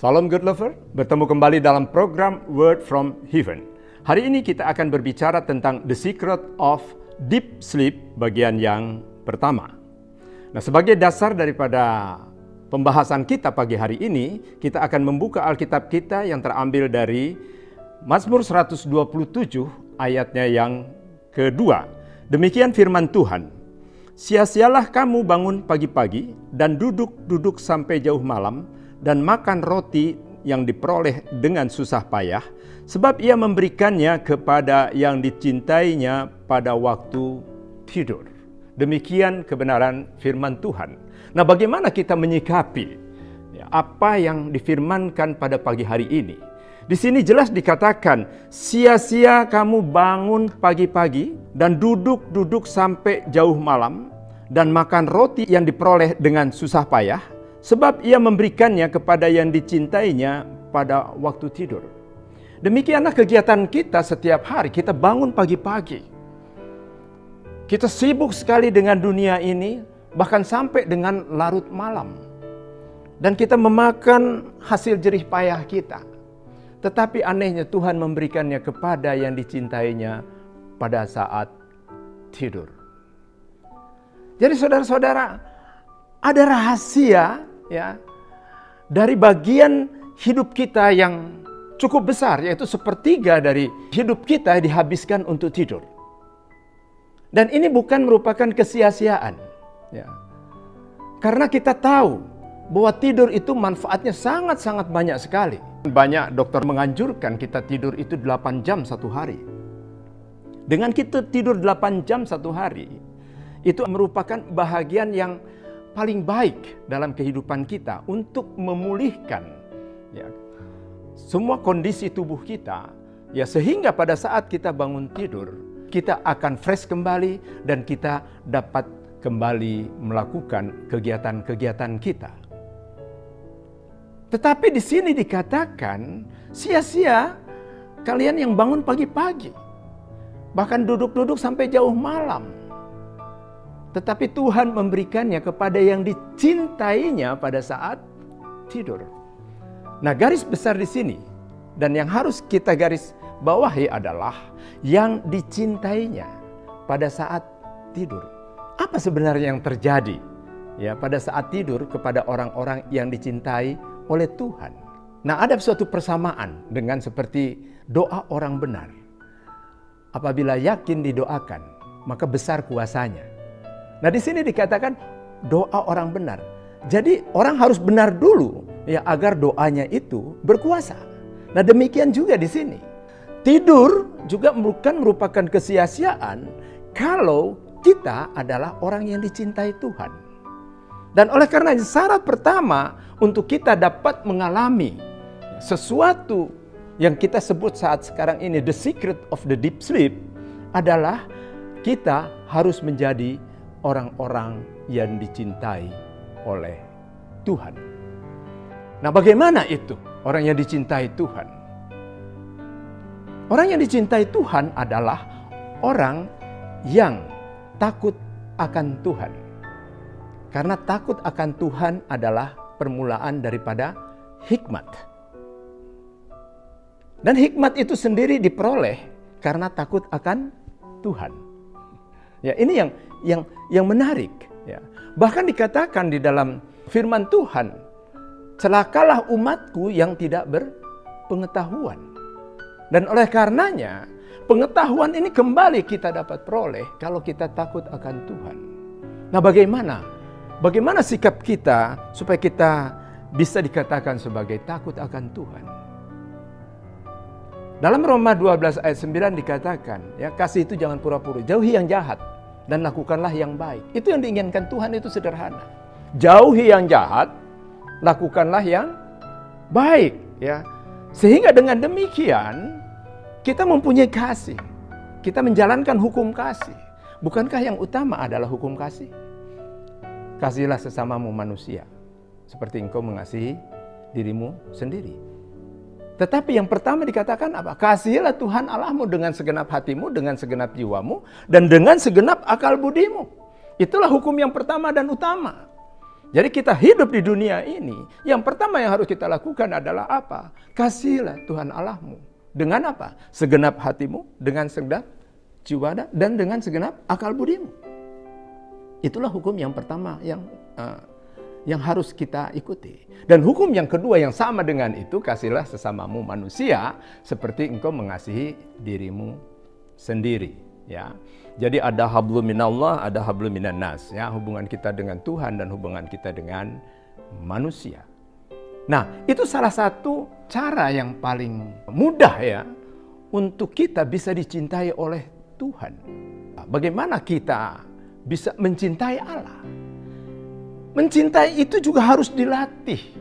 Salam Good Lover, bertemu kembali dalam program Word from Heaven. Hari ini kita akan berbicara tentang The Secret of Deep Sleep bagian yang pertama. Nah, sebagai dasar daripada pembahasan kita pagi hari ini, kita akan membuka Alkitab kita yang terambil dari Mazmur 127 ayatnya yang kedua. Demikian firman Tuhan, sia-sialah kamu bangun pagi-pagi dan duduk-duduk sampai jauh malam, dan makan roti yang diperoleh dengan susah payah, sebab ia memberikannya kepada yang dicintainya pada waktu tidur. Demikian kebenaran firman Tuhan. Nah, bagaimana kita menyikapi apa yang difirmankan pada pagi hari ini? Di sini jelas dikatakan, sia-sia kamu bangun pagi-pagi dan duduk-duduk sampai jauh malam, dan makan roti yang diperoleh dengan susah payah, sebab ia memberikannya kepada yang dicintainya pada waktu tidur. Demikianlah kegiatan kita setiap hari. Kita bangun pagi-pagi. Kita sibuk sekali dengan dunia ini, bahkan sampai dengan larut malam. Dan kita memakan hasil jerih payah kita. Tetapi anehnya Tuhan memberikannya kepada yang dicintainya pada saat tidur. Jadi saudara-saudara, ada rahasia dari bagian hidup kita yang cukup besar, yaitu sepertiga dari hidup kita dihabiskan untuk tidur. Dan ini bukan merupakan kesia-siaan, karena kita tahu bahwa tidur itu manfaatnya sangat-sangat banyak sekali. Banyak dokter menganjurkan kita tidur itu 8 jam satu hari. Dengan kita tidur 8 jam satu hari, itu merupakan bahagian yang paling baik dalam kehidupan kita untuk memulihkan semua kondisi tubuh kita, sehingga pada saat kita bangun tidur, kita akan fresh kembali dan kita dapat kembali melakukan kegiatan-kegiatan kita. Tetapi di sini dikatakan, sia-sia kalian yang bangun pagi-pagi, bahkan duduk-duduk sampai jauh malam. Tetapi Tuhan memberikannya kepada yang dicintainya pada saat tidur. Nah, garis besar di sini dan yang harus kita garis bawahi adalah yang dicintainya pada saat tidur. Apa sebenarnya yang terjadi pada saat tidur kepada orang-orang yang dicintai oleh Tuhan? Nah, ada suatu persamaan dengan seperti doa orang benar. Apabila yakin didoakan, maka besar kuasanya. Nah, di sini dikatakan doa orang benar. Jadi orang harus benar dulu ya agar doanya itu berkuasa. Nah, demikian juga di sini. Tidur juga bukan merupakan kesia-siaan kalau kita adalah orang yang dicintai Tuhan. Dan oleh karena syarat pertama untuk kita dapat mengalami sesuatu yang kita sebut saat sekarang ini the secret of the deep sleep adalah kita harus menjadi orang-orang yang dicintai oleh Tuhan. Nah, bagaimana itu orang yang dicintai Tuhan? Orang yang dicintai Tuhan adalah orang yang takut akan Tuhan. Karena takut akan Tuhan adalah permulaan daripada hikmat. Dan hikmat itu sendiri diperoleh karena takut akan Tuhan. Ya, ini yang menarik. Ya. Bahkan dikatakan di dalam firman Tuhan, celakalah umatku yang tidak berpengetahuan. Dan oleh karenanya, pengetahuan ini kembali kita dapat peroleh kalau kita takut akan Tuhan. Nah, bagaimana sikap kita supaya kita bisa dikatakan sebagai takut akan Tuhan? Dalam Roma 12 ayat 9 dikatakan, ya, kasih itu jangan pura-pura, jauhi yang jahat dan lakukanlah yang baik. Itu yang diinginkan Tuhan, itu sederhana. Jauhi yang jahat, lakukanlah yang baik, ya. Sehingga dengan demikian kita mempunyai kasih. Kita menjalankan hukum kasih. Bukankah yang utama adalah hukum kasih? Kasihilah sesamamu manusia seperti engkau mengasihi dirimu sendiri. Tetapi yang pertama dikatakan apa? Kasihilah Tuhan Allahmu dengan segenap hatimu, dengan segenap jiwamu, dan dengan segenap akal budimu. Itulah hukum yang pertama dan utama. Jadi kita hidup di dunia ini, yang pertama yang harus kita lakukan adalah apa? Kasihilah Tuhan Allahmu. Dengan apa? Segenap hatimu, dengan segenap jiwa, dan dengan segenap akal budimu. Itulah hukum yang pertama yang harus kita ikuti. Dan hukum yang kedua yang sama dengan itu, kasihilah sesamamu manusia seperti engkau mengasihi dirimu sendiri, ya. Jadi ada hablum minallah, ada hablum minan nas, ya, hubungan kita dengan Tuhan dan hubungan kita dengan manusia. Nah, itu salah satu cara yang paling mudah ya untuk kita bisa dicintai oleh Tuhan. Bagaimana kita bisa mencintai Allah? Mencintai itu juga harus dilatih.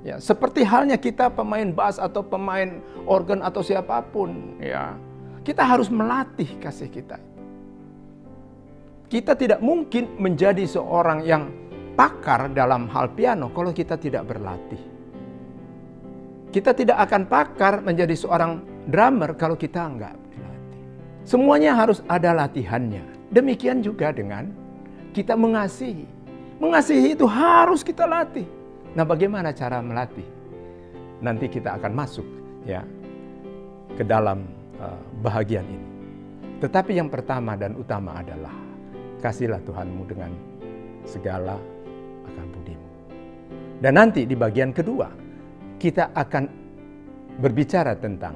Ya, seperti halnya kita pemain bass atau pemain organ atau siapapun, ya. Kita harus melatih kasih kita. Kita tidak mungkin menjadi seorang yang pakar dalam hal piano kalau kita tidak berlatih. Kita tidak akan pakar menjadi seorang drummer kalau kita enggak berlatih. Semuanya harus ada latihannya. Demikian juga dengan kita mengasihi. Mengasihi itu harus kita latih. Nah, bagaimana cara melatih? Nanti kita akan masuk ya ke dalam bahagian ini. Tetapi yang pertama dan utama adalah kasihilah Tuhanmu dengan segala akal budimu. Dan nanti di bagian kedua kita akan berbicara tentang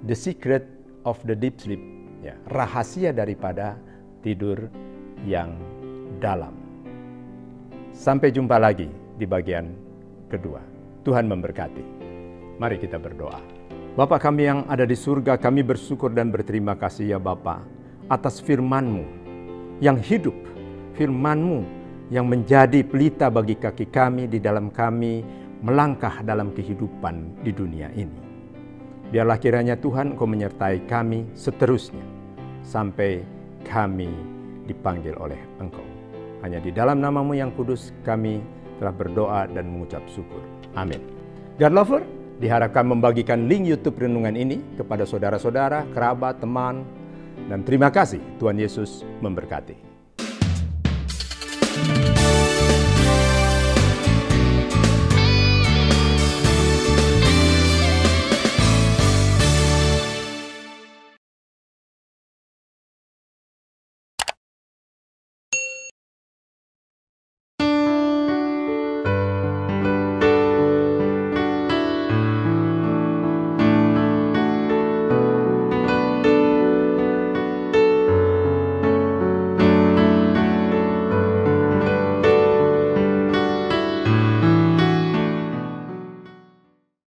the secret of the deep sleep, ya, rahasia daripada tidur yang dalam. Sampai jumpa lagi di bagian kedua. Tuhan memberkati. Mari kita berdoa. Bapa kami yang ada di surga, kami bersyukur dan berterima kasih ya Bapa atas firman-Mu yang hidup, firman-Mu yang menjadi pelita bagi kaki kami di dalam kami melangkah dalam kehidupan di dunia ini. Biarlah kiranya Tuhan Engkau menyertai kami seterusnya sampai kami dipanggil oleh Engkau. Hanya di dalam nama-Mu yang kudus kami telah berdoa dan mengucap syukur. Amin. God Lover diharapkan membagikan link YouTube renungan ini kepada saudara-saudara, kerabat, teman, dan terima kasih. Tuhan Yesus memberkati.